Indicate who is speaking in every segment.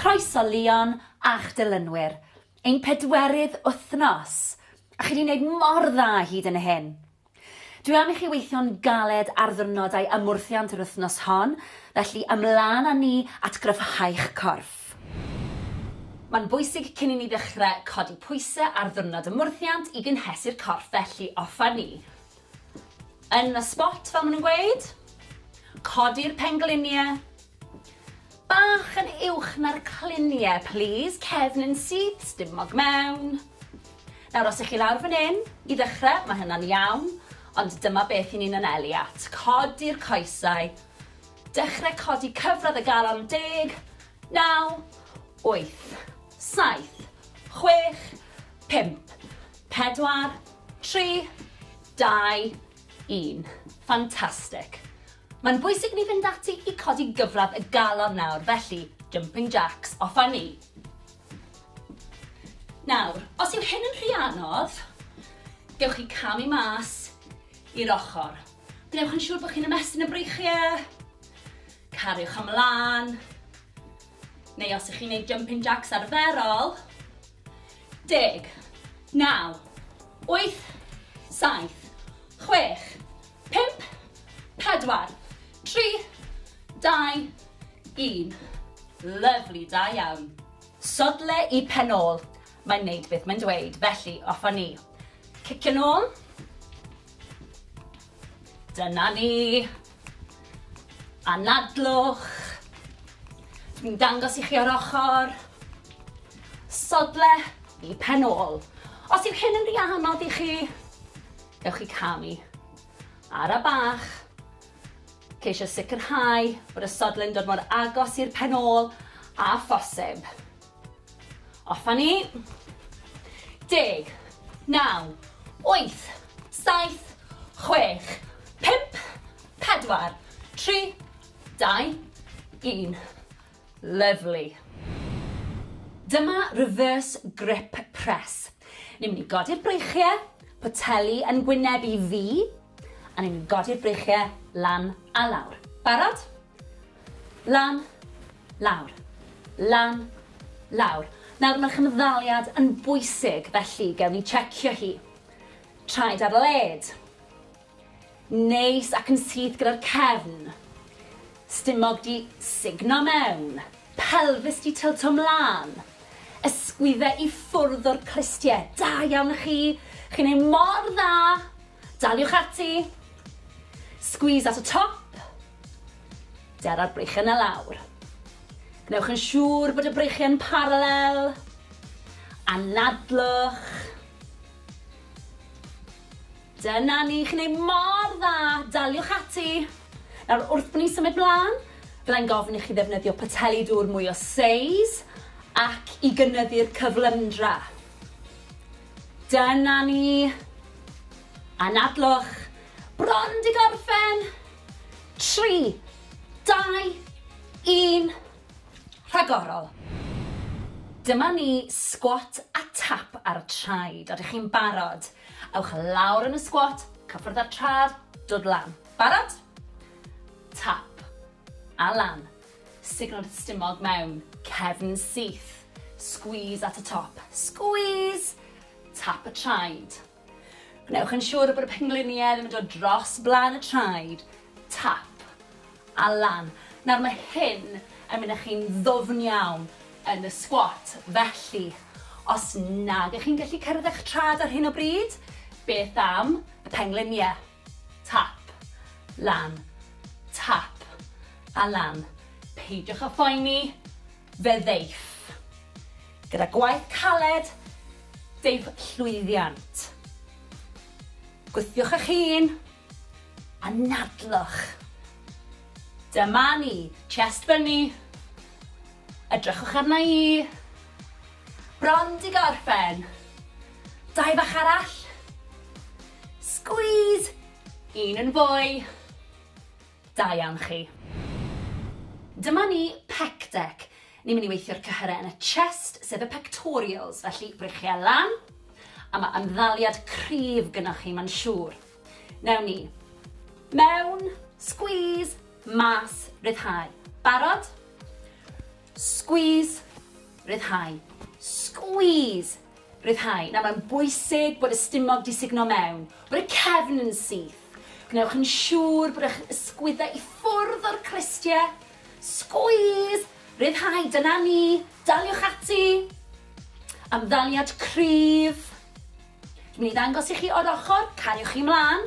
Speaker 1: Croeso Leon a'ch dilynwyr, ein pedwerydd wythnos, a chi wedi gwneud mor dda hyd yn hyn. Dwi am i chi weithio'n galed ar ddiwrnodau ymwrthiant yr wythnos hon, felly ymlaen â ni at gryfhau'ch corff. Mae'n bwysig cyn i ni ddechrau codi pwysau ar ddiwrnod ymwrthiant i gynhesu'r corff, felly offa ni. Yn y spot, fel maen nhw'n gweud, codi'r pengliniau, bach yn uwch na'r cliniau, please. Cefn yn syth, stumog mewn. Nawr, os ych chi lawr fan hyn, i ddechrau, mae hynna'n iawn, ond dyma beth i ni'n anelu at. Codi'r coesau. Dechrau codi cyfradd y galon 10, 9, 8, 7, 6, 5, 4, 3, 2, 1. Fantastic. Mae'n bwysig ni fynd ati i codi gyfradd y galon nawr, felly jumping jacks off a ni. Nawr, os yw hyn yn rhy anodd, gewch chi camu mas i'r ochr. Gwnewch yn siŵr bod chi'n ymestyn y breichiau, cariwch ymlaen, neu os ych chi'n gwneud jumping jacks arferol, 10, 9, 8, 7, 6, 5, 4, 3, 2, 1. Lyfli, da iawn. Sodle i pen ôl. Mae'n neud beth mae'n dweud, felly off a ni. Cicio nôl. Dyna ni. Anadlwch. Dwi'n dangos i chi o'r ochr. Sodle i pen ôl. Os yw hyn yn rhy anodd i chi, gewch chi camu ar y bach. Ceisio sicrhau bod y sodle'n dod mor agos i'r pen ôl a phosib. Off a ni. 10, 9, 8, 7, 6, 5, 4, 3, 2, 1. Lovely. Dyma reverse grip press. Ni'n mynd i godi'r breichiau, poteli yn gwynebu fi, a ni'n mynd i godi'r breichiau lan a lawr. Barod? Lan, lawr. Lan, lawr. Nawr mae'r chymddaliad yn bwysig, felly gewn ni checio hi. Traed ar led. Neis ac yn syth gyda'r cefn. Stumog di signo mewn. Pelfis di tilto mlaen. Ysgwyddau i ffwrdd o'r clistiau. Da iawn chi. Chi'n ei mor dda. Daliwch ati. Squeeze at y top. Dera'r breichiau yn y lawr. Gnewch yn siŵr bod y breichiau yn paralel. Anadlwch. Dyna ni, chi'n ei mor dda. Daliwch ati. Nawr, wrth bod ni'n symud mlaen, fyddai'n gofyn i chi ddefnyddio poteli dŵr mwy o seis ac i gynyddu'r cyflymdra. Dyna ni. Anadlwch. Bron di gorffen. 3, 2, 1. Rhagorol. Dyma ni squat a tap ar y traed. Ydych chi'n barod? Ewch lawr yn y squat, cyffwrdd ar trad, dod lan. Barod? Tap a lan. Signal stumog mewn. Cefn syth. Squeeze at y top. Squeeze. Tap y traed. Gnewch yn siŵr bod y pengliniau ddim yn dod dros blaen y traed. Tap a lan. Nawr mae hyn yn mynd â chi'n ddwfn iawn yn y squat. Felly, os nag ych chi'n gallu cyrraedd eich trad ar hyn o bryd, beth am y pengliniau? Tap, lan, tap a lan. Peidiwch â phoeni, fe ddeiff. Gyda gwaith caled, deiff llwyddiant. Gwthiwch eich hun, anadlwch. Dyma ni, chest fyny. Edrychwch arna i. Bron di gorffen. 2 bach arall. Squeeze. 1 yn fwy. Da iawn chi. Dyma ni pec deck. Ni'n mynd i weithio'r cyhyrau yn y chest, sef y pectorials, felly breichiau lan. A mae ymddaliad cryf gynnwch chi, mae'n siŵr. Newn ni. Mewn, squeeze, mas, ryddhau. Barod? Squeeze, ryddhau. Squeeze, ryddhau. Nawr mae'n bwysig bod y stumog di sugno mewn, bod y cefn yn syth. Gwnewch yn siŵr bod eich ysgwyddau i ffwrdd o'r clistiau. Squeeze, ryddhau, dyna ni, daliwch ati. Ymddaliad cryf. Dwi'n mynd i ddangos i chi o'r ochr, cariwch chi mlaen.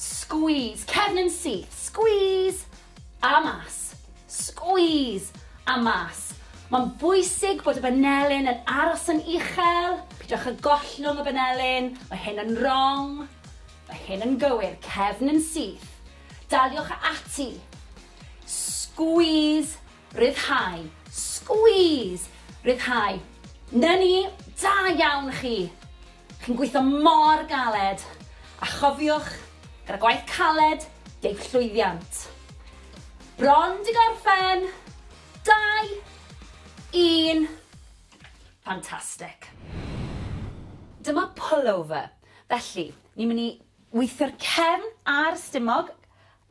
Speaker 1: Squeeze, cefn yn syth, squeeze, a mas. Squeeze, a mas. Mae'n bwysig bod y banelyn yn aros yn uchel. Pidwch y gollwng y banelyn. Mae hyn yn wrong. Mae hyn yn gywir. Cefn yn syth. Daliwch ati. Squeeze, ryddhau. Squeeze, ryddhau. Na ni, da iawn chi. Chi'n gweithio mor galed. A chofiwch, gyda gwaith caled, deith llwyddiant. Bron di gorffen. 2, 1. Fantastic. Dyma pullover. Felly, ni'n mynd i weithio'r cefn a'r stumog.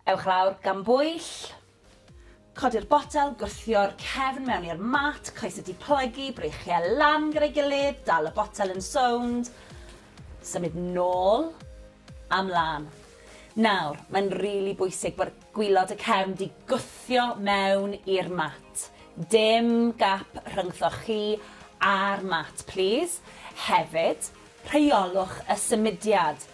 Speaker 1: Ewch lawr gan bwyll. Codi'r botel, gwthio'r cefn mewn i'r mat. Coes ydi plygu, breichiau lan gyda'i gilydd. Dal y botel yn sownd. Symud nôl. Amlan. Nawr, mae'n rili bwysig bod gwylod y cefn di gwthio mewn i'r mat. Dim gap rhyngthoch chi a'r mat, please. Hefyd, rheolwch y symudiad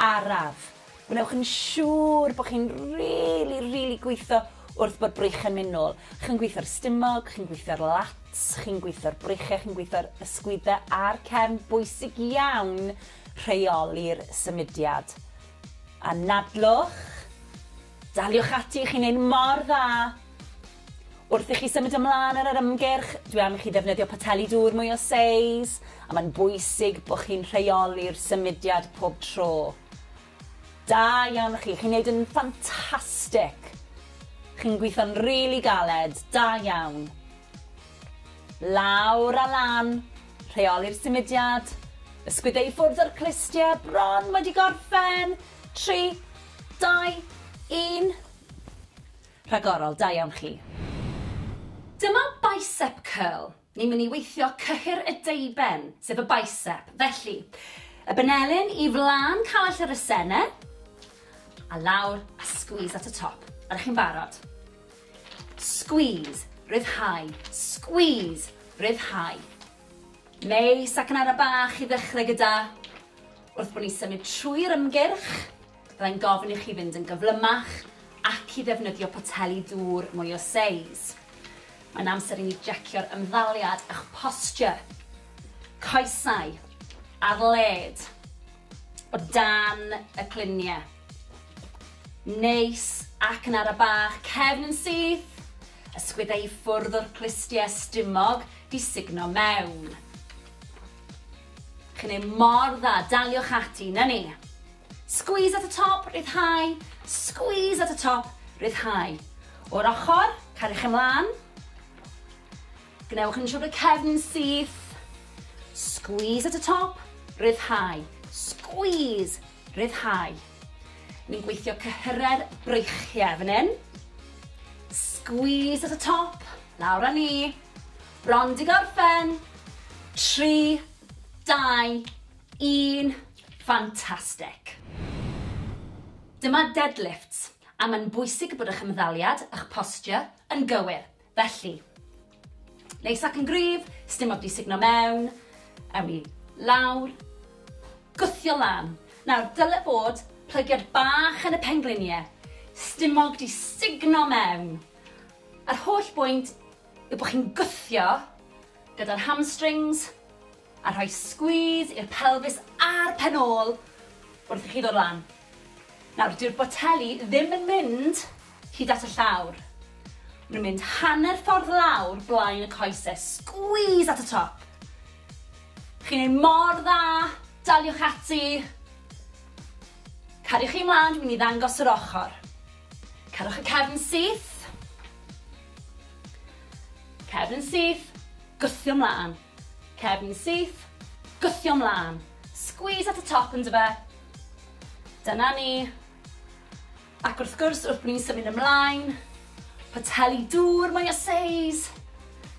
Speaker 1: araf. Gwnewch yn siŵr bod chi'n rili gweithio wrth bod breichiau'n mynd nôl. Chi'n gweithio'r stumog, chi'n gweithio'r lats, chi'n gweithio'r breichiau, chi'n gweithio'r ysgwyddau a'r cefn. Bwysig iawn rheoli'r symudiad. A nadlwch, daliwch ati, chi'n neud mor dda. Wrth i chi symud ymlaen ar yr ymgyrch, dwi am i chi ddefnyddio poteli dŵr mwy o seis, a mae'n bwysig bod chi'n rheoli'r symudiad pob tro. Da iawn chi, chi'n neud yn ffantastig. Chi'n gweithio'n rili galed, da iawn. Lawr a lan, rheoli'r symudiad, ysgwyddau i ffwrdd o'r clistiau, bron wedi gorffen. 3, 2, 1. Rhagorol, da iawn chi. Dyma bicep curl. Ni'n mynd i weithio cyhyr y deiben, sef y bicep. Felly, y banelyn i flaen cawell yr esennau, a lawr a squeeze at y top. Ydych chi'n barod? Squeeze, ryddhau. Squeeze, ryddhau. Neis ac yn ara bach i ddechrau gyda. Wrth bod ni'n symud trwy'r ymgyrch, byddai'n gofyn i chi fynd yn gyflymach ac i ddefnyddio poteli dŵr mwy o seis. Mae'n amser i ni jecio'r ymddaliad eich posture. Coesau ar led o dan y cluniau. Neis ac yn ara bach, cefn yn syth, ysgwyddau i ffwrdd o'r clistiau stumog di sugno mewn. Chi'n ei mor dda, daliwch ati, na ni. Squeeze at y top, ryddhau. Squeeze at y top, ryddhau. O'r ochr, cariwch ymlaen. Gwnewch yn siŵr y cefn yn syth. Squeeze at y top, ryddhau. Squeeze, ryddhau. Ni'n gweithio cyhyred breichiau fan hyn. Squeeze at y top, lawr â ni. Bron di gorffen. 3, 2, 1. Fantastic. Dyma deadlifts, a mae'n bwysig bod eich ymddaliad, eich posture, yn gywir. Felly, neis ac yn gryf, stumog di sugno mewn, awn ni lawr, gwthio lan. Nawr, dyle bod plygiad bach yn y pengliniau, stumog di sugno mewn. A'r holl bwynt yw bod chi'n gwthio gyda'r hamstrings, a rhoi squeeze i'r pelvis a'r penôl wrth i chi ddod lan. Nawr, dyw'r boteli ddim yn mynd hyd at y llawr. Mae'n mynd hanner ffordd lawr blaen y coesau. Squeeze at y top. Chi'n ei mor dda, daliwch ati. Cariwch chi mlaen, dwi'n mynd i ddangos yr ochr. Cariwch y cefn syth. Cefn syth, gwthio mlaen. Cefn syth, gwthio mlaen. Squeeze at y top yn dyfa. Dyna ni. Ac wrth gwrs, wrth bod ni'n symud ymlaen, poteli dŵr mwy o seis.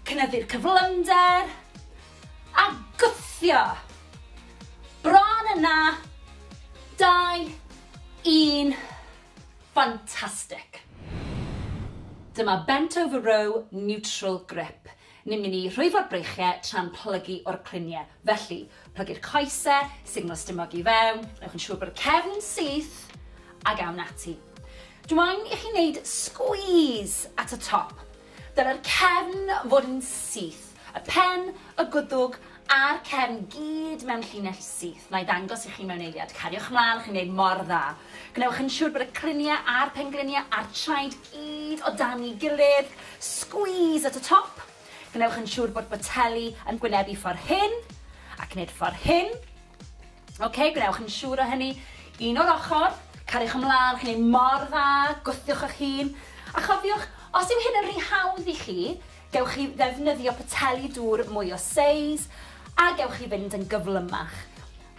Speaker 1: cynyddu'r cyflymder, a gwthio. Bron yna, 2, 1, fantastic. Dyma bent over row neutral grip. Ni'n mynd i rhwyfo'r breichiau tra'n plygu o'r cluniau. Felly, plygu'r coesau, signal stumog i fewn, newch yn siŵr bod y cefn yn syth, ac awn ati. Dwi'n i chi wneud squeeze at y top. Dyna'r cefn fod yn syth. Y pen, y gwddwg, a'r cefn gyd mewn llinell syth. Na i ddangos i chi mewn eiliad. Cariwch mlaen, chi'n gwneud mor dda. Gnewch yn siŵr bod y cluniau a'r pengliniau a'r traed gyd o dan ei gilydd. Squeeze at y top. Gnewch yn siŵr bod boteli yn gwynebu ffordd hyn, ac wneud ffordd hyn. Gnewch yn siŵr o hynny. Un o'r ochr, cariwch ymlaen, chi'n gwneud mor dda, gwthiwch eich hun. A chofiwch, os yw hyn yn rhy hawdd i chi, gewch chi ddefnyddio poteli dŵr mwy o seis, a gewch chi fynd yn gyflymach.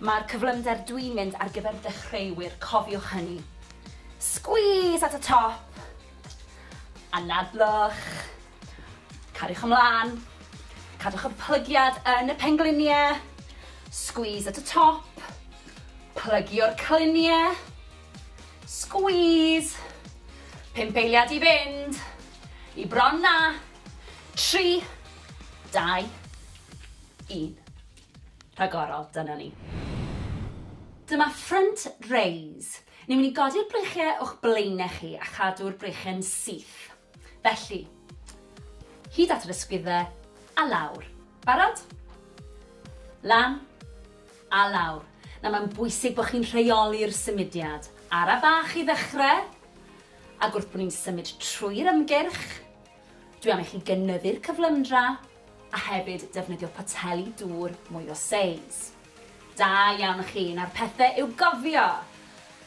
Speaker 1: Mae'r cyflymder dwi'n mynd ar gyfer dechreuwyr, cofiwch hynny. Squeeze at y top, anadlwch. Cariwch ymlaen, cadwch y plygiad yn y pengliniau, squeeze at y top, plygio'r cluniau, squeeze, 5 eiliad i fynd, i bron na, 3, 2, 1. Rhagorol, dyna ni. Dyma front raise. Ni'n mynd i godi'r breichiau o'ch blaenau chi a chadw'r breichiau'n syth. Felly, hyd at yr ysgwyddau a lawr. Barod? Lan a lawr. Na mae'n bwysig bod chi'n rheoli'r symudiad. Ara bach i ddechrau, ac wrth bod ni'n symud trwy'r ymgyrch, dwi am i chi gynyddu'r cyflymdra a hefyd defnyddio poteli dŵr mwy o seis. Da iawn chi, na'r pethau i'w gofio.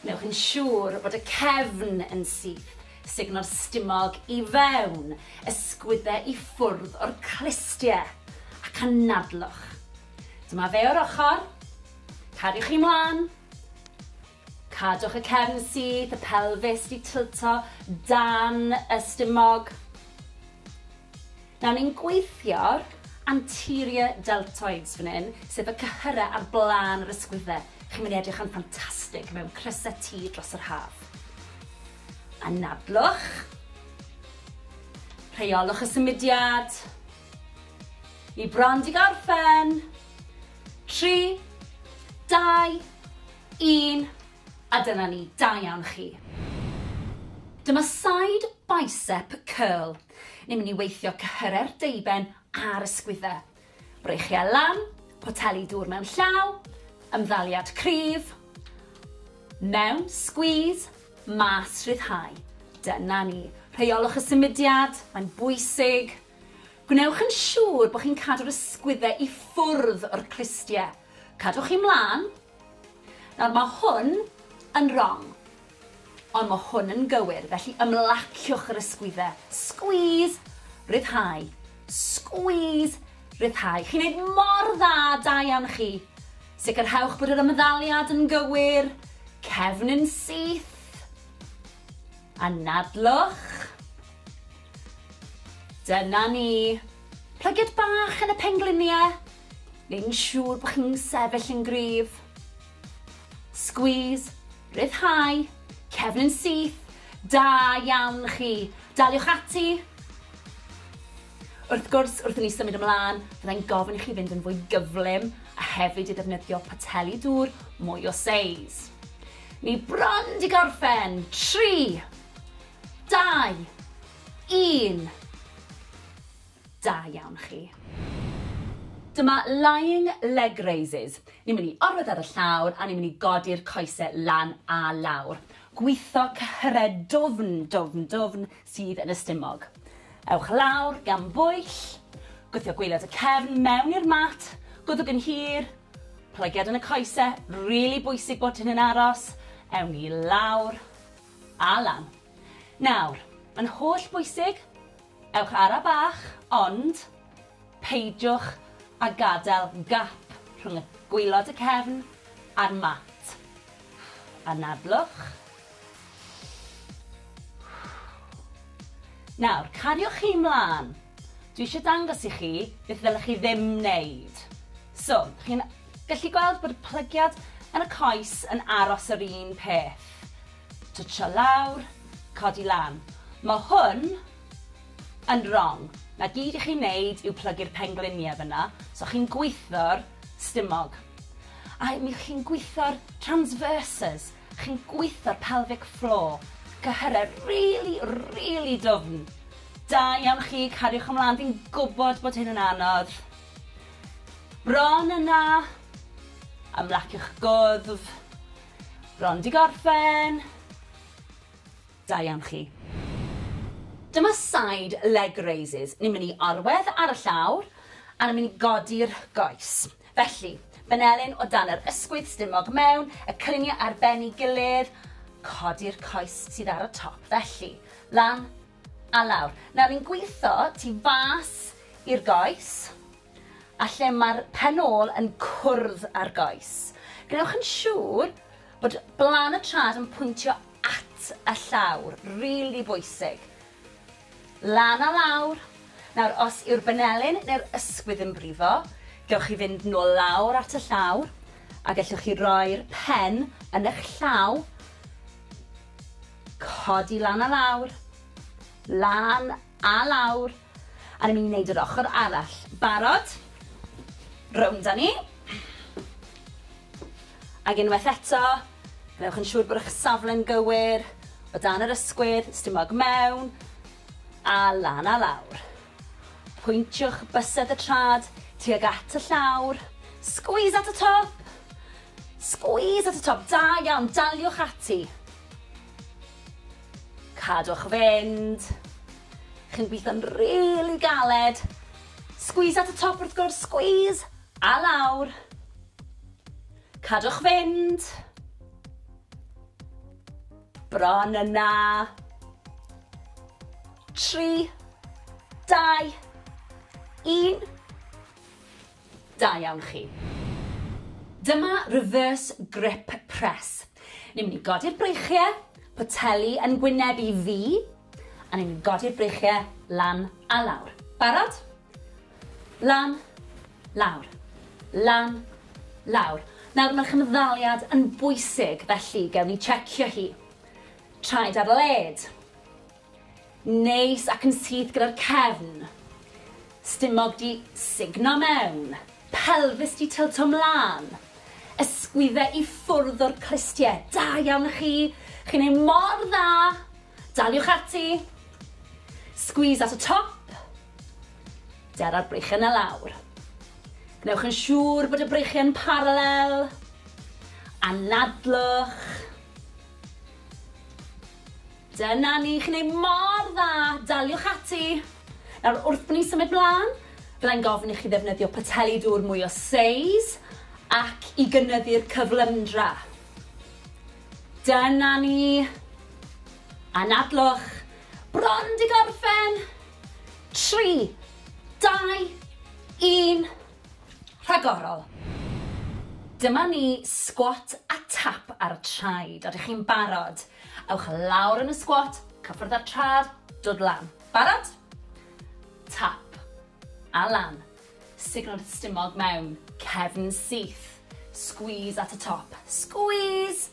Speaker 1: Newch yn siŵr bod y cefn yn syth. Signal stumog i fewn, ysgwyddau i ffwrdd o'r clistiau, ac anadlwch. Dyma fe o'r ochr, cariwch chi mlaen, cadwch y cefn syth, y pelfis di tilto dan y stumog. Nawr ni'n gweithio'r anterior deltoids fan hyn, sef y cyhyrau ar blaen yr ysgwyddau. Chi'n mynd i edrych yn ffantastig mewn crysau tŷ dros yr haf. Anadlwch, rheolwch y symudiad, i bron di gorffen, 3, 2, 1, a dyna ni, da iawn chi. Dyma side bicep curl. Ni'n mynd i weithio cyhyrau'r deiben a'r ysgwyddau. Breichiau lan, poteli dŵr mewn llaw, ymddaliad cryf, mewn squeeze, mas rhyddhau. Dyna ni. Rheolwch y symudiad, mae'n bwysig. Gwnewch yn siŵr bod chi'n cadw'r ysgwyddau i ffwrdd o'r clistiau. Cadwch chi mlaen. Nawr mae hwn yn wrong, ond mae hwn yn gywir, felly ymlaciwch yr ysgwyddau. Squeeze, rhyddhau. Squeeze, rhyddhau. Chi'n gwneud mor dda, da iawn chi. Sicrhewch bod yr ymddaliad yn gywir, cefn yn syth. Anadlwch. Dyna ni. Plygiad bach yn y pengliniau. Neu'n siŵr bod chi'n sefyll yn gryf. Squeeze, rhyddhau, cefn yn syth. Da iawn chi. Daliwch ati. Wrth gwrs, wrth i ni symud ymlaen, byddai'n gofyn i chi fynd yn fwy gyflym a hefyd i ddefnyddio poteli dŵr mwy o seis. Ni bron di gorffen. 3, 2, 1. Da iawn chi. Dyma lying leg raises. Ni'n mynd i orwedd ar y llawr a ni'n mynd i godi'r coesau lan a lawr. Gweitho cyhyrau dwfn sydd yn y stumog. Ewch lawr gan bwyll, gwthio gwaelod y cefn mewn i'r mat, gwddwg yn hir, plygiad yn y coesau, rili bwysig bod hyn yn aros, ewn ni lawr a lan. Nawr, mae'n holl bwysig, ewch ara bach, ond peidiwch a gadael gap rhwng y gwaelod y cefn a'r mat. Anadlwch. Nawr, cariwch chi mlaen. dwi eisiau dangos i chi beth ddylech chi ddim wneud. So, chi'n gallu gweld bod y plygiad yn y coes yn aros yr un peth. Twtsio lawr, codi lan. Mae hwn yn wrong. Na gyd i chi'n neud yw plygu'r pengliniau fyna, so chi'n gweithio'r stumog. A mi chi'n gweithio'r transverses, chi'n gweithio'r pelvic floor. Cyhyrau really dwfn. Da iawn chi, cariwch ymlaen, fi'n gwybod bod hyn yn anodd. Bron yna, ymlaciwch gwddf. Bron di gorffen. Da iawn chi. Dyma side leg raises. Ni'n mynd i orwedd ar y llawr a ni'n mynd i godi'r goes. Felly, benelyn o dan yr ysgwydd stumog mewn, y cliniau ar ben ei gilydd, codi'r coes sydd ar y top. Felly, lan a lawr. Nawr ni'n gweithio tu fas i'r goes, a lle mae'r pen ôl yn cwrdd ar goes. Gnewch yn siŵr bod blan y trad yn pwyntio at y llawr. Really bwysig. Lan a lawr. Nawr, os yw'r benelyn neu'r ysgwydd yn brifo, gewch chi fynd nôl lawr at y llawr, a gallwch chi roi'r pen yn eich llaw, codi lan a lawr, lan a lawr, a ni'n mynd i wneud yr ochr arall. Barod? Rownd â ni. Ac unwaith eto, gnewch yn siŵr bod eich safle'n gywir, o dan yr ysgwydd, stumog mewn, a lan a lawr. Pwyntiwch bysedd y trad tuag at y llawr. Squeeze at y top. Squeeze at y top. Da iawn, daliwch ati. Cadwch fynd. Chi'n gweithio'n really galed. Squeeze at y top wrth gwrs, squeeze. A lawr. Cadwch fynd. Bron yna. 3, 2, 1. Da iawn chi. Dyma reverse grip press. Ni'n mynd i godi'r breichiau, poteli yn gwynebu fi, a ni'n mynd i godi'r breichiau lan a lawr. Barod? Lan, lawr. Lan, lawr. Nawr mae'r chymddaliad yn bwysig, felly gewn ni checio hi. Traed ar led. Neis ac yn syth gyda'r cefn. Stumog di signo mewn. Pelvis di tilto mlaen. Ysgwyddau i ffwrdd o'r clistiau. Da iawn chi. Chi'n ei mor dda. Daliwch ati. Squeeze at y top. Dera'r breichiau y lawr. Gnewch yn siŵr bod y breichiau'n paralel. Anadlwch. Dyna ni, chi'n ei mor dda, daliwch ati. Nawr, wrth bod ni'n symud blaen, byddai'n gofyn i chi ddefnyddio poteli dŵr mwy o seis ac i gynyddu'r cyflymdra. Dyna ni. Anadlwch. Bron di gorffen. 3, 2, 1. Rhagorol. Dyma ni squat a tap ar y traed. Ydych chi'n barod? Ewch lawr yn y squat, cyffwrdd ar trad, dod lan. Barod? Tap. A lan. Signal stumog mewn. Cefn syth. Squeeze at y top. Squeeze.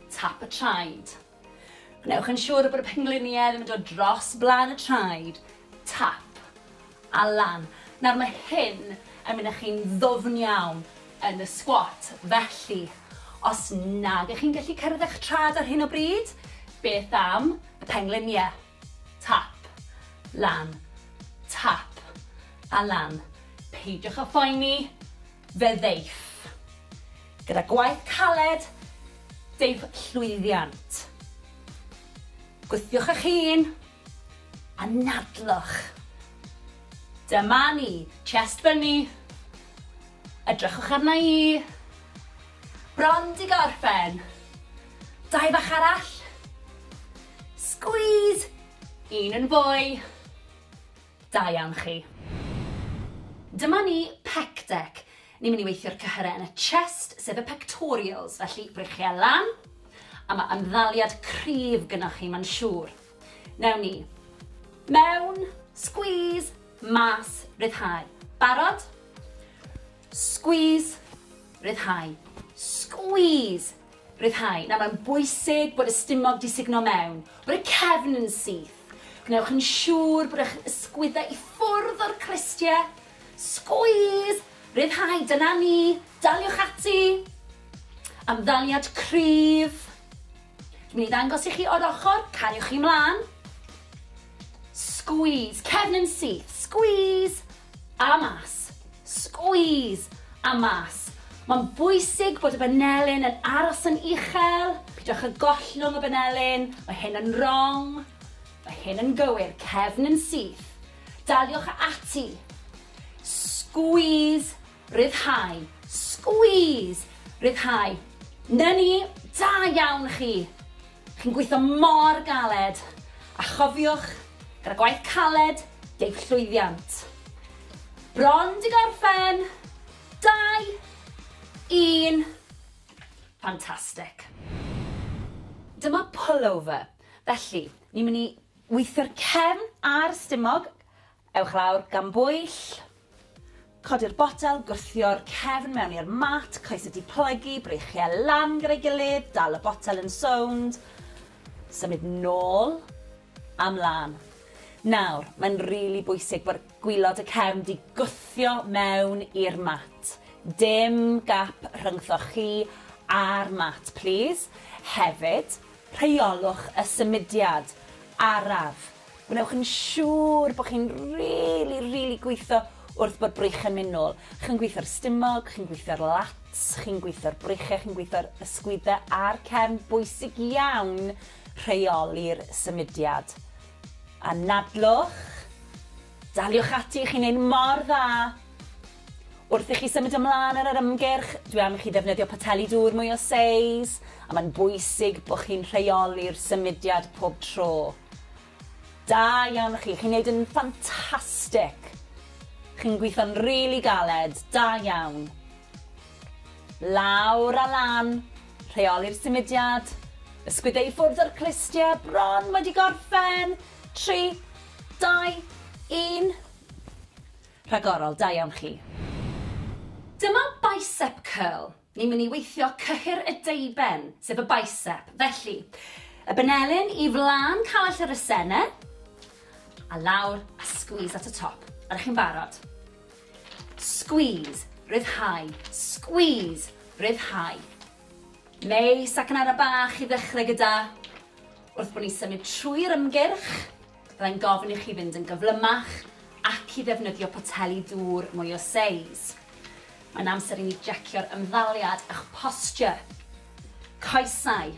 Speaker 1: Tap y traed. Gnewch yn siŵr bod y pengliniau ddim yn dod dros blaen y traed. Tap. A lan. Nawr mae hyn yn mynd â chi'n ddwfn iawn yn y squat. Felly, os nag ych chi'n gallu cyrraedd eich trad ar hyn o bryd, beth am y pengliniau? Tap, lan, tap, a lan. Peidiwch â phoeni, fe ddeiff. Gyda gwaith caled, deiff llwyddiant. Gwthiwch eich hun, a nadlwch. Dyma ni, chest fyny. Edrychwch arna i. Bron di gorffen. 2 bach arall. Squeeze. 1 yn fwy. Da iawn chi. Dyma ni pec deck. Ni'n mynd i weithio'r cyhyrau yn y chest, sef y pectorials, felly breichiau lan, a mae ymddaliad cryf gynnwch chi, mae'n siŵr. Newn ni. Mewn, squeeze, mas, ryddhau. Barod? Squeeze, ryddhau. Squeeze, ryddhau. Nawr mae'n bwysig bod y stumog di signo mewn, bod y cefn yn syth. Gwnewch yn siŵr bod eich ysgwyddau i ffwrdd o'r clistiau. Squeeze, ryddhau, dyna ni, daliwch ati. Ymddaliad cryf. Dwi'n mynd i ddangos i chi o'r ochr, cariwch chi mlaen. Squeeze, cefn yn syth, squeeze, a mas. Squeeze, a mas. Mae'n bwysig bod y banelyn yn aros yn uchel. Pidwch y gollwng y banelyn, mae hyn yn wrong. Mae hyn yn gywir, cefn yn syth. Daliwch ati. Squeeze, ryddhau. Squeeze, ryddhau. Na ni, da iawn chi. Chi'n gweithio mor galed. A chofiwch, gyda gwaith caled, deif llwyddiant. Bron di gorffen. 2, 1. Fantastic. Dyma pullover. Felly, ni'n mynd i weithio'r cefn a'r stumog. Ewch lawr gan bwyll. Codi'r botel, gwrthio'r cefn mewn i'r mat, coes ydi plygu, breichiau lan gyda'i gilydd, dal y botel yn sownd. Symud nôl a mlaen. Nawr, mae'n rili bwysig bod gwylod y cefn di gwthio mewn i'r mat. Dim gap rhyngthoch chi a'r mat, please. Hefyd, rheolwch y symudiad araf. Gwnewch yn siŵr bod chi'n rili gweithio wrth bod brych yn mynd nôl. Chi'n gweithio'r stumog, chi'n gweithio'r lats, chi'n gweithio'r breichau, chi'n gweithio'r ysgwyddau a'r cefn. Bwysig iawn rheoli'r symudiad. A nadlwch, daliwch ati, chi'n neud mor dda. Wrth i chi symud ymlaen ar yr ymgyrch, dwi am i chi ddefnyddio pateli dŵr mwy o seis, a mae'n bwysig bod chi'n rheoli'r symudiad pob tro. Da iawn chi, chi'n neud yn ffantastig. Chi'n gweithio'n rili galed, da iawn. Lawr a lan, rheoli'r symudiad, ysgwyddau i ffwrdd o'r clistiau, bron wedi gorffen. 3, 2, 1. Rhagorol, da iawn chi. Dyma bicep curl. Ni'n mynd i weithio cyhyr y deiben, sef y bicep. Felly, y banelyn i flaen cawell yr esene, a lawr a squeeze at y top. Ydych chi'n barod? Squeeze, ryddhau. Squeeze, ryddhau. Neis ac yn ara bach i ddechrau gyda. Wrth bod ni'n symud trwy'r ymgyrch, byddai'n gofyn i chi fynd yn gyflymach ac i ddefnyddio poteli dŵr mwy o seis. Mae'n amser i ni jecio'r ymddaliad a'ch posture. Coesau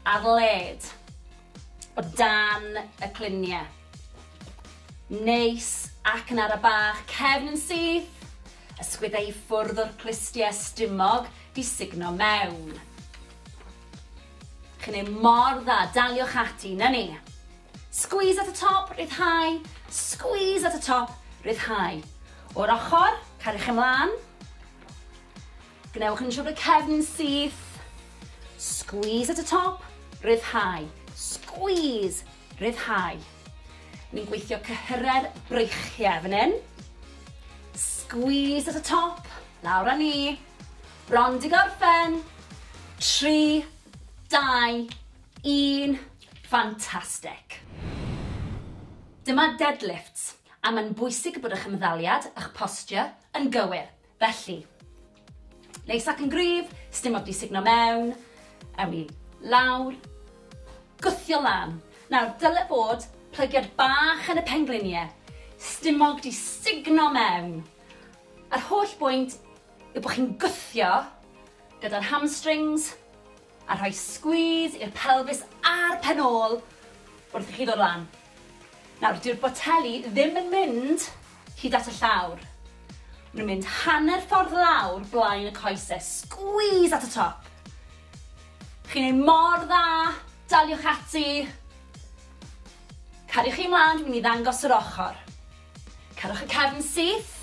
Speaker 1: ar led o dan y cluniau. Neis ac yn ara bach, cefn yn syth, ysgwyddau i ffwrdd o'r clistiau stumog di signo mewn. Chi'n ei mor dda, daliwch ati, na ni. Squeeze at y top, ryddhau. Squeeze at y top, ryddhau. O'r ochr, cariwch ymlaen. Gnewch yn siŵr y cefn syth. Squeeze at y top, ryddhau. Squeeze, ryddhau. Ni'n gweithio cyhyred breichiau fan hyn. Squeeze at y top, lawr â ni. Bron di gorffen. 3, 2, 1. Fantastic. Dyma deadlifts, a mae'n bwysig bod eich ymddaliad, eich posture, yn gywir. Felly, neis ac yn gryf, stumog di signo mewn, ewn ni lawr, gwthio lan. Nawr, dyle fod plygiad bach yn y pengliniau, stumog di signo mewn. A'r holl bwynt yw bod chi'n gwthio gyda'r hamstrings, a rhoi squeeze i'r pelvis a'r penôl wrth i chi ddod lan. Nawr, dyw'r boteli ddim yn mynd hyd at y llawr. Mae'n mynd hanner ffordd lawr blaen y coesau. Squeeze at y top. Chi'n ei mor dda, daliwch ati. Cariwch chi mlaen, dwi'n mynd i ddangos yr ochr. Cariwch y cefn syth.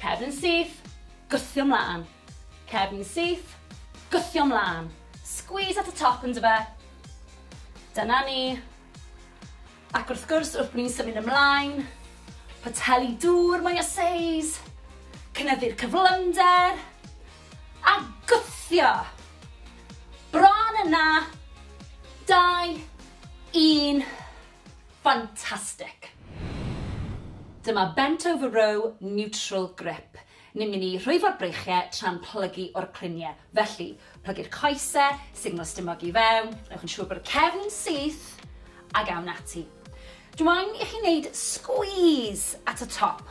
Speaker 1: Cefn syth, gwthio mlaen. Cefn syth, gwthio mlaen. Squeeze at y top yn dyfa. Dyna ni. Ac wrth gwrs, wrth bod ni'n symud ymlaen, poteli dŵr mwy o seis, cynyddu'r cyflymder, a gwthio. Bron yna, 2, 1, ffantastig. Dyma bent over row neutral grip. Ni'n mynd i rhwyfo'r breichiau tra'n plygu o'r cluniau. Felly, plygu'r coesau, signal stumog i fewn, newch yn siŵr bod y cefn yn syth, a gawn ati. Dwi'n moyn i chi wneud squeeze at y top.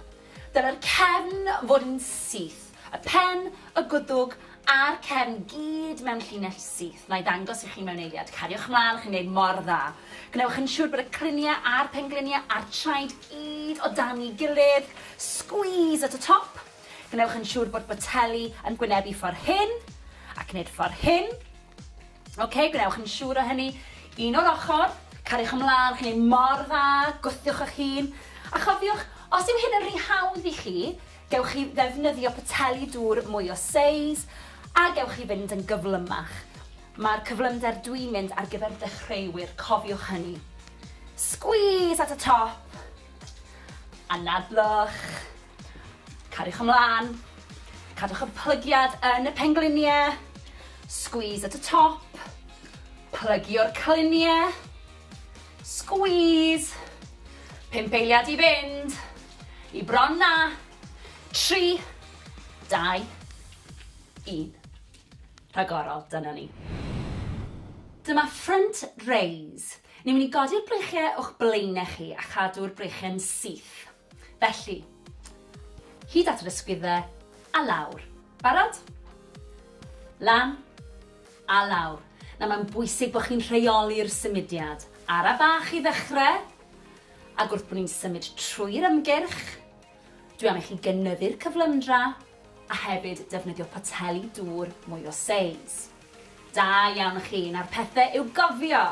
Speaker 1: Dyna'r cefn fod yn syth. Y pen, y gwddwg, a'r cefn gyd mewn llinell syth. Na i ddangos i chi mewn eiliad. Cariwch mlaen, chi'n gwneud mor dda. Gnewch yn siŵr bod y cluniau a'r pengliniau a'r traed gyd o dan ei gilydd. Squeeze at y top. Gnewch yn siŵr bod boteli yn gwynebu ffordd hyn, ac wneud ffordd hyn. Gnewch yn siŵr o hynny. Un o'r ochr, cariwch ymlaen, chi'n gwneud mor dda, gwthiwch eich hun. A chofiwch, os yw hyn yn rhy hawdd i chi, gewch chi ddefnyddio poteli dŵr mwy o seis, a gewch chi fynd yn gyflymach. Mae'r cyflymder dwi'n mynd ar gyfer dechreuwyr, cofiwch hynny. Squeeze at y top. Anadlwch. Cariwch ymlaen. Cadwch y plygiad yn y pengliniau. Squeeze at y top. Plygio'r cluniau. Squeeze. 5 eiliad i fynd. I bron na. 3, 2, 1. Rhagorol, dyna ni. Dyma front raise. Ni'n mynd i godi'r breichiau o'ch blaenau chi a chadw'r breichiau'n syth. Felly, hyd at yr ysgwyddau a lawr. Barod? Lan a lawr. Na mae'n bwysig bod chi'n rheoli'r symudiad. Ara bach i ddechrau, a gwrth bod ni'n symud trwy'r ymgyrch, dwi am i chi gynyddu'r cyflymdra a hefyd defnyddio poteli dŵr mwy o seis. Da iawn chi, na'r pethau i'w gofio.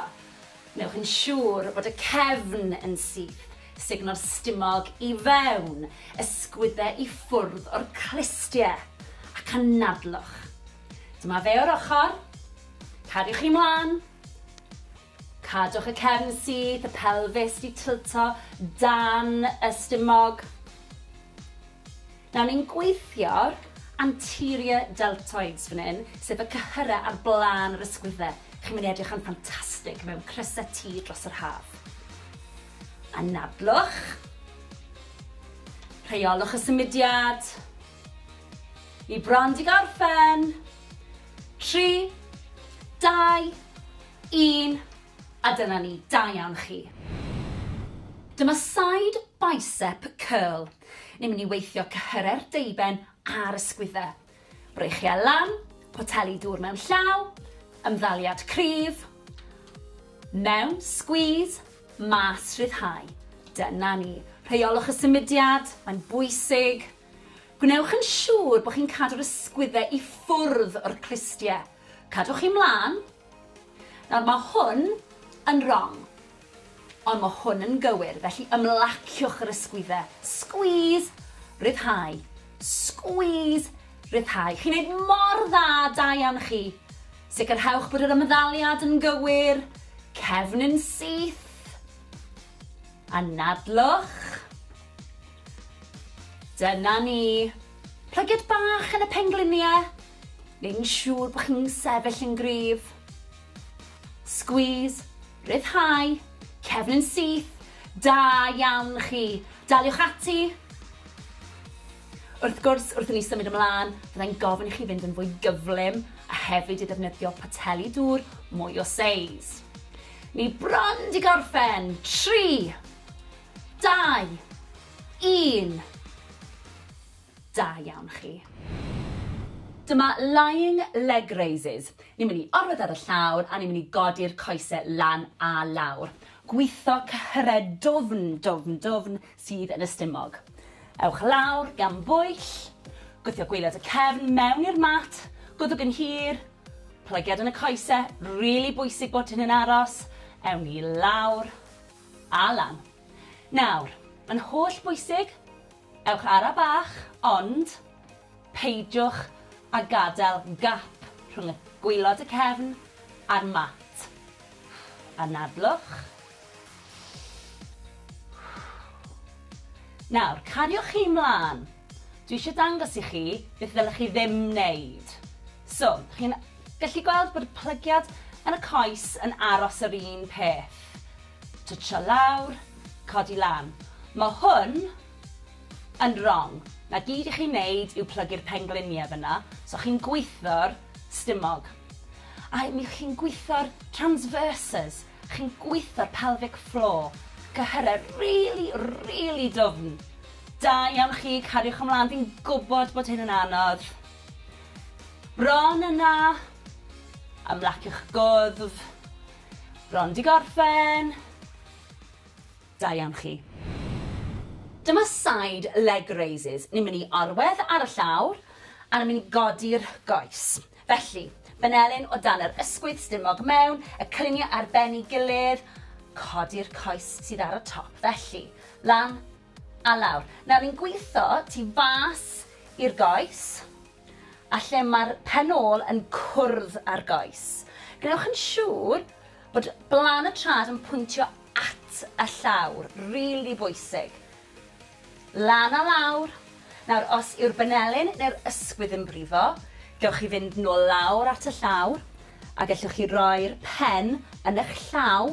Speaker 1: Newch yn siŵr bod y cefn yn syth, signo'r stumog i fewn, ysgwyddau i ffwrdd o'r clistiau ac anadlwch. Dyma fe o'r ochr, cariwch chi mlaen, cadwch y cefn syth, y pelfis di tilto dan y stumog. Nawr ni'n gweithio'r anterior deltoids fan hyn, sef y cyhyrau ar blaen yr ysgwyddau. Chi'n mynd i edrych yn ffantastig mewn crysau tŷ dros yr haf. Anadlwch. Rheolwch y symudiad. I bron di gorffen. 3, 2, 1. A dyna ni, da iawn chi. Dyma side bicep curl. Ni'n mynd i weithio cyhyrau'r deiben a'r ysgwyddau. Breichiau lan, poteli dŵr mewn llaw, ymddaliad cryf, mewn, squeeze, mas rhyddhau. Dyna ni. Rheolwch y symudiad, mae'n bwysig. Gwnewch yn siŵr bod chi'n cadw'r ysgwyddau i ffwrdd o'r clistiau. Cadwch chi mlaen. Nawr mae hwn yn wrong. Ond mae hwn yn gywir, felly ymlaciwch yr ysgwyddau. Squeeze, rhyddhau. Squeeze, rhyddhau. Chi'n gwneud mor dda, da iawn chi. Sicrhewch bod yr ymddaliad yn gywir. Cefn yn syth. Anadlwch. Dyna ni. Plygiad bach yn y pengliniau. Neu'n siŵr bod chi'n sefyll yn gryf. Squeeze, rhyddhau. Cefn yn syth, da iawn chi. Daliwch ati. Wrth gwrs, wrth i ni symud ymlaen, byddai'n gofyn i chi fynd yn fwy gyflym a hefyd i ddefnyddio poteli dŵr mwy o seis. Ni bron di gorffen. 3, 2, 1. Da iawn chi. Dyma lying leg raises. Ni'n mynd i orfod ar y llawr a ni'n mynd i godi'r coesau lan a lawr. Gweitho cyhyrau dwfn sydd yn y stumog. Ewch lawr gan bwyll, gwthio gwaelod y cefn mewn i'r mat, gwddwg yn hir, plygiad yn y coesau, rili bwysig bod hyn yn aros, ewn ni lawr a lan. Nawr, yn holl bwysig, ewch ara bach, ond peidiwch a gadael gap rhwng y gwaelod y cefn a'r mat. Anadlwch. Nawr, cariwch chi mlaen. Dwi eisiau dangos i chi beth ddylech chi ddim wneud. So, chi'n gallu gweld bod y plygiad yn y coes yn aros yr un peth. Twtsio lawr, codi lan. Mae hwn yn wrong. Na gyd i chi'n neud yw plygu'r pengliniau fyna, so chi'n gweithio'r stumog. A mi chi'n gweithio'r transverses, chi'n gweithio'r pelvic floor. Cyhyrau really dwfn. Da iawn chi, cariwch ymlaen, fi'n gwybod bod hyn yn anodd. Bron yna, ymlaciwch gwddf. Bron di gorffen. Da iawn chi. Dyma side leg raises. Ni'n mynd i arwedd ar y llawr a ni'n mynd i godi'r goes. Felly, benelyn o dan yr ysgwydd stumog mewn, y cliniau ar ben ei gilydd, codi'r coes sydd ar y top. Felly, lan a lawr. Nawr, ni'n gweithio tu fas i'r goes, a lle mae'r pen ôl yn cwrdd ar goes. Gnewch yn siŵr bod blan y trad yn pwyntio at y llawr. Really bwysig. Lan a lawr. Nawr, os yw'r benelyn neu'r ysgwydd yn brifo, gewch chi fynd nôl lawr at y llawr, a gallwch chi roi'r pen yn eich llaw,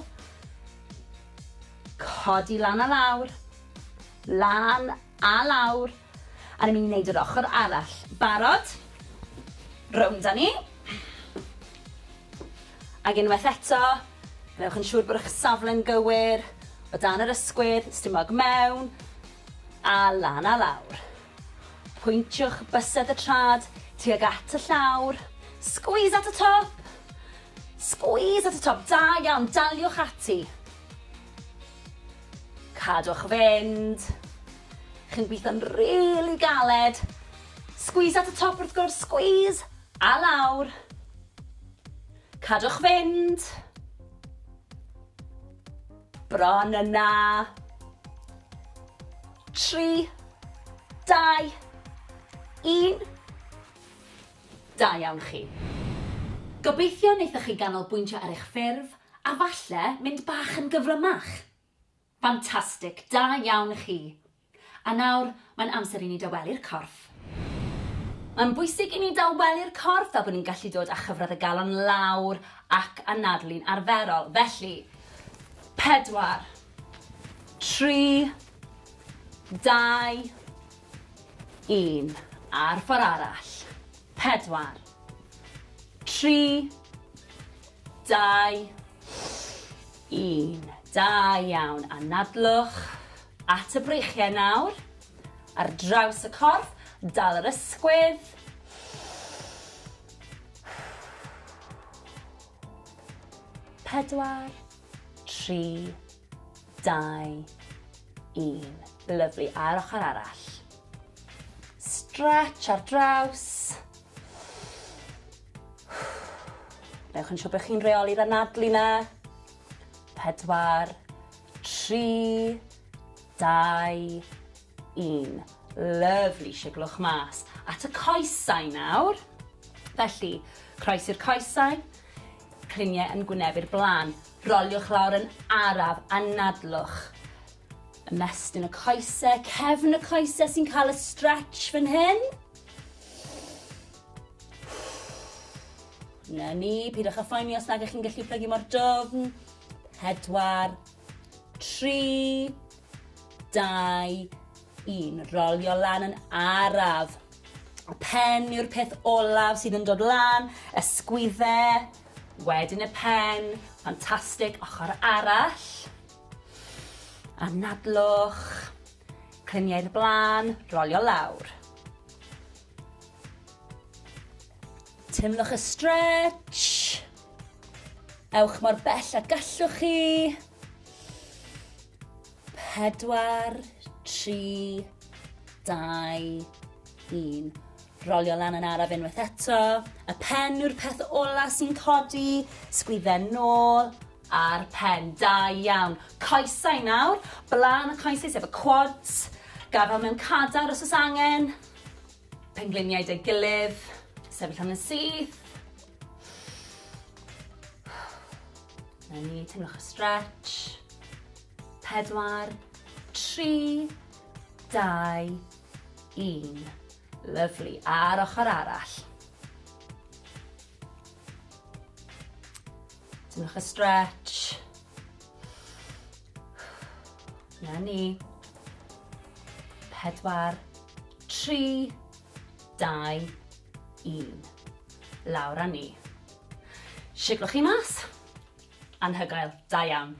Speaker 1: codi lan a lawr, lan a lawr, a ni'n mynd i wneud yr ochr arall. Barod? Rownd â ni. Ac unwaith eto, gnewch yn siŵr bod eich safle'n gywir, o dan yr ysgwydd, stumog mewn, a lan a lawr. Pwyntiwch bysedd y trad, tuag at y llawr, squeeze at y top, squeeze at y top, da iawn, daliwch ati. Cadwch fynd. Chi'n gweithio'n really galed. Squeeze at y top wrth gwrs, squeeze, a lawr. Cadwch fynd. Bron yna. 3, 2, 1. Da iawn chi. Gobeithio wnaethoch chi ganolbwyntio ar eich ffurf a falle mynd bach yn gyflymach. Ffantastig, da iawn chi. A nawr, mae'n amser i ni dawelu'r corff. Mae'n bwysig i ni dawelu'r corff fel bod ni'n gallu dod â chyfradd y galon lawr ac anadlu'n arferol. Felly, 4, 3, 2, 1. A'r ffordd arall. 4, 3, 2, 1. Da iawn. Anadlwch at y breichiau nawr. Ar draws y corff, dal yr ysgwydd. 4, 3, 2, 1. Lyfli. A'r ochr arall. Stretch ar draws. Newch yn siŵr bod chi'n reoli'r anadlu na. 4, 3, 2, 1. Lyfli, siglwch mas. At y coesau nawr. Felly, croesi'r coesau, cliniau yn gwynebu'r blaen. Roliwch lawr yn araf, anadlwch. Ymestyn y coesau, cefn y coesau sy'n cael y stretch fan hyn. Na ni, pidwch â phoeni os nag ych chi'n gallu plygu mor dwfn. 4, 3, 2, 1. Rolio lan yn araf. Y pen yw'r peth olaf sydd yn dod lan. Ysgwyddau. Wedyn y pen. Ffantastig. Ochr arall. Anadlwch. Cliniau'r blaen. Rolio lawr. Tymlwch y stretch. Ewch mor bell a gallwch chi. 4, 3, 2, 1. Rolio lan yn araf unwaith eto. Y pen yw'r peth ola sy'n codi. Sgwyddau nôl a'r pen. Da iawn. Coesau nawr. Blan y coesau sef y quads. Gafel mewn cadar os oes angen. Pengliniau dy gilydd. Sefyll am y syth. Na ni, tymlwch y stretch. 4, 3, 2, 1. Lyfli. Ar ochr arall. Dynwch y stretch. Na ni. 4, 3, 2, 1. Lawr â ni. Siglwch chi mas. Anhygoel, da iawn.